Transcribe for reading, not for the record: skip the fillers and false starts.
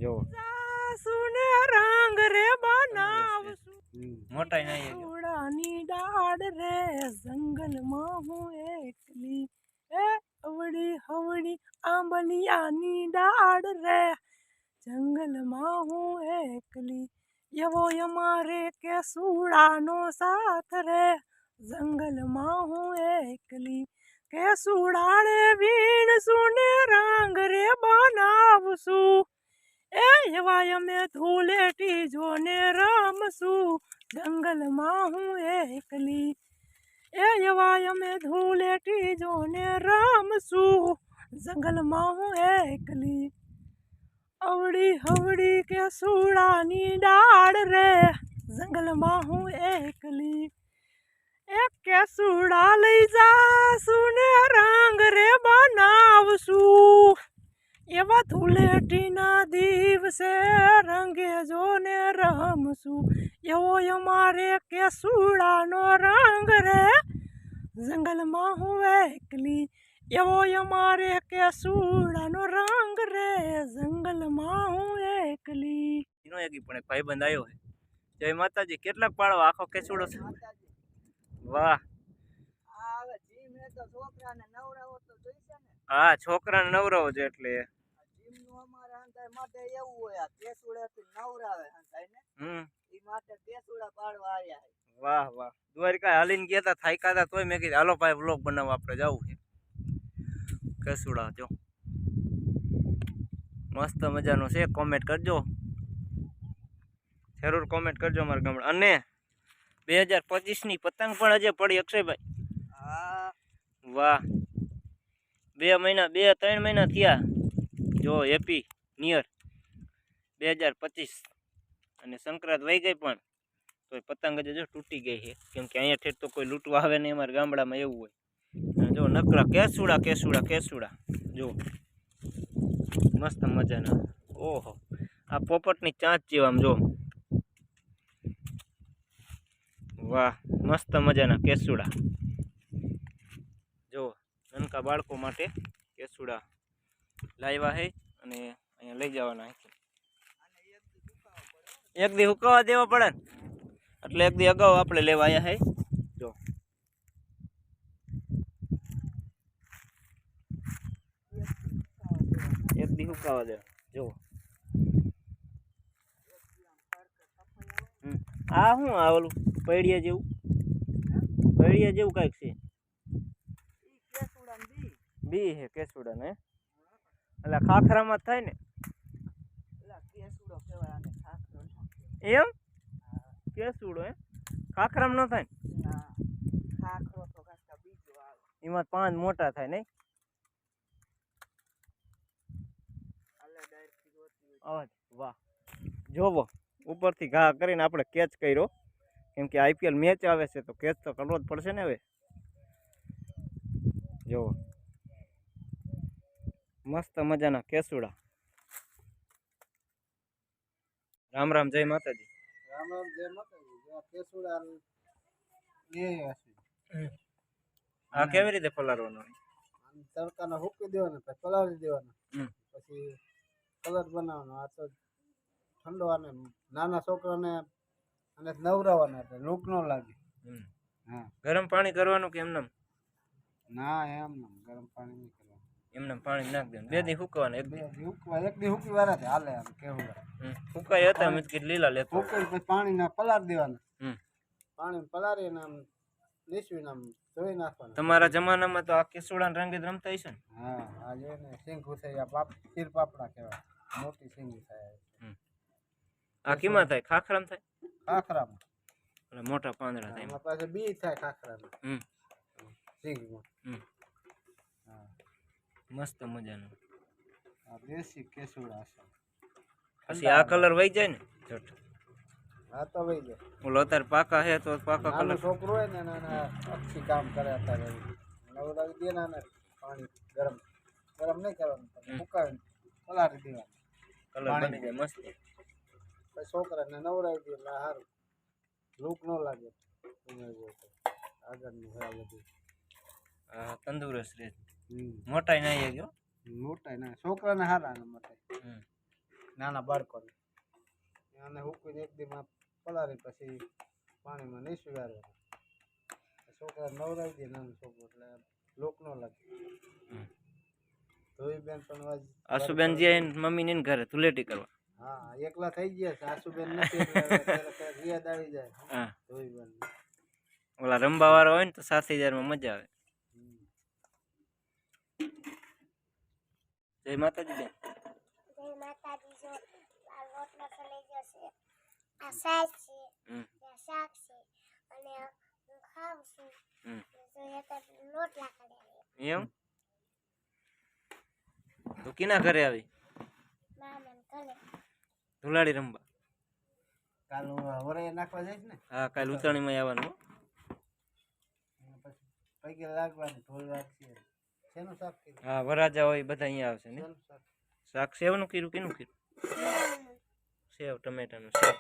જો સુને રંગ રે બનાવશું મોટા નહીં સોડાની ડાળ રે જંગલમાં હું એકલી એ અવળી હવળી આંબલિયાની ડાળ રે જંગલમાં હું એકલી એવો અમારે કેસુડાનો સાથ રે જંગલમાં હું એકલી કેસુડાને વીણશું ને રંગ રે બનાવશું એ એવા અમે ધૂળેટી જોને રમશું જંગલમાં હું એકલી એ એવા અમે ધૂળેટી જોને રમશું જંગલમાં હું એકલી અવળી હવળી કે સુડાની ડાળ રે જંગલમાં હું એકલી એક કેસુડા લઈ જાશું ને રંગ રે બનાવશું એવા ધૂળેટીના દિવસે રંગે જોને રમશું એવો અમારે કેસુડાનો રંગ રે જંગલમાં હું એકલી એવો અમારે કેસુડાનો રંગ રે જંગલમાં હું એકલી એનો એક પણ એક ભાઈબંધ આવ્યો છે. જય માતાજી. કેટલાક પાડવા આખો કેસુડો છે? વાહ. હા, છોકરાને નવરાવો છે એટલે વાહ વાહ. દ્વારિકા હાલીને ગયા હતા, થાક્યા હતા, તોય મેં કીધું હાલો ભાઈ વ્લોગ બનાવવા આપણે જવું છે. કેસુડા જો મસ્ત મજાનું છે. કોમેન્ટ કરજો, જરૂર કોમેન્ટ કરજો અમારા ગામડા. અને 2025ની પતંગ પણ હજે પડી અક્ષયભાઈ. વાહ. 2-3 મહિના થયા જો. Happy new year 2025. અને સંક્રાંત વહી ગઈ પણ તો પતંગ જ જો તૂટી ગઈ છે, કેમ કે અહીંયા ઠેઠ તો કોઈ લૂંટવા આવે નહીં અમારા ગામડામાં, એવું હોય. અને જો નકરા કેસુડા કેસુડા કેસુડા જો મસ્ત મજાના. ઓહો, આ પોપટની ચાંચ જેવા જો. વાહ, મસ્ત મજાના કેસુડા જો. નાનકા બાળકો માટે કેસુડા લાવ્યા છે અને અહીંયા લઈ જવાના છે. એક દી હુકાવા દેવા પડે ને, એટલે એક દી અગાઉ આપણે લેવા આવ્યા છે જો. એક દી હુકાવા દેવા જો. આ શું આ ઓલું પૈડિયા જેવું, પૈડિયા જેવું કાંઈક છે. બી હે કેસુડા ને, એટલે ખાખરામાં જ થાય ને એમ. કેસુડો એમ ખાખરામાં ન થાય ને, એમાં 5 મોટા થાય નહીં. વાહ, જોવો ઉપરથી ઘા કરીને આપણે કેચ કર્યો, કેમ કે IPL મેચ આવે છે તો કેચ તો કરવો જ પડશે ને. હવે જોવો મસ્ત મજાના કેસુડા. રામ રામ, જય માતાજી. રામ રામ, જય માતાજી. કેસુડા એ આ કેવી રીતે પલાળવાનો? તડકાને હૂકી દેવાનો, પછી પલાળી દેવાનો, પછી કલર બનાવવાનો. આ તો ઠંડો અને નાના છોકરાને અને નવરાવાના એટલે લૂક ન લાગે. હા, ગરમ પાણી કરવાનું કે એમને? ના, એમ ગરમ પાણી નહીં કરવાનું, એમને પાણી નાખ દેવાનું. 2 દી હુકવાના. એક દી હૂકી વાળા હાલે. આમ કેવું હુકાય હતા મેં કીધું લીલા લેતો. હૂકી પછી પાણીને પલાળી દેવાના. પાણી પલાળીને આમ નીસવીને આમ ધોઈ નાખવાના. તમારા જમાનામાં તો આ કેસુડાના રંગે જ રમતા હશે ને? હા, આ જો ને સિંગ ઉછાઈ તીર પાપડા કહેવાય. મોટી સિંગ થાય. આ કીમાં થાય? ખાખરામાં થાય? ખાખરામાં એટલે મોટા પાંદડા થાય. એમાં પાછું બી થાય ખાખરામાં, સિંગમાં. હા, મસ્ત મજાનું. આ દેશી કેસુડા છે. પછી આ કલર વહી જાય ને જટ? હા, તો વહી જાય. ઓલો અત્યારે પાકા હે તો પાકા કલર. છોકરો હોય ને એના અક્ષી કામ કરે અત્યારે નવરાવી દે ને પાણી ગરમ ગરમ નહીં કરવાનું, ફૂકાવીને પલાળી દેવાનું. કલર બની જાય મસ્ત. પછી છોકરાને નવરાવી દે એટલે સારું લૂક ન લાગે. આગળનું હોય બધું. હા, તંદુરસ્ત રહે. મોટાઈ ના ગયો. મોટાઈ ના છોકરાને સારા ને મોટાઈ. નાના બાળકોને અને હુકવીને એક દીમાં પલાળી પછી પાણીમાં નહીં સુધારવાના. છોકરા નવરાવી દે નાનું છોકરું એટલે લોક ન લાગે. ધોઈ બેન પણ આશુબેન જે મમ્મી ને ઘરે ધુલેટી કરવા. હા એકલા થઈ ગયા છે. આશુબેન નથી એટલે હવે રિયાદ આવી જાય. હા ધોઈ બેન ઓલા રંબા વાળા હોય ને તો 7000 માં મજા આવે. જય માતાજી બેન. જય માતાજી. જો આ રોટલો ચલાઈ ગયો છે, આ શાક છે, આ શાક છે અને હું ખાઉં છું. તો એ તો રોટલા કરે એમ તો કિના ઘરે આવી મામા કરે. ધુલાડી રંબા. કાલ વરાય નાખવા જઈશ ને હા કાલ ઉતાણીમાં આવવાનું હો. પછી પૈકી લાગવાની ઢોલ રાખશે. શેનું શાક કર્યું? હા વરાજા હોય બધા અહીંયા આવશે ને. શેનું શાક? શાક સેવનું કર્યું કેનું કર્યું? સેવ ટમેટાનું શાક.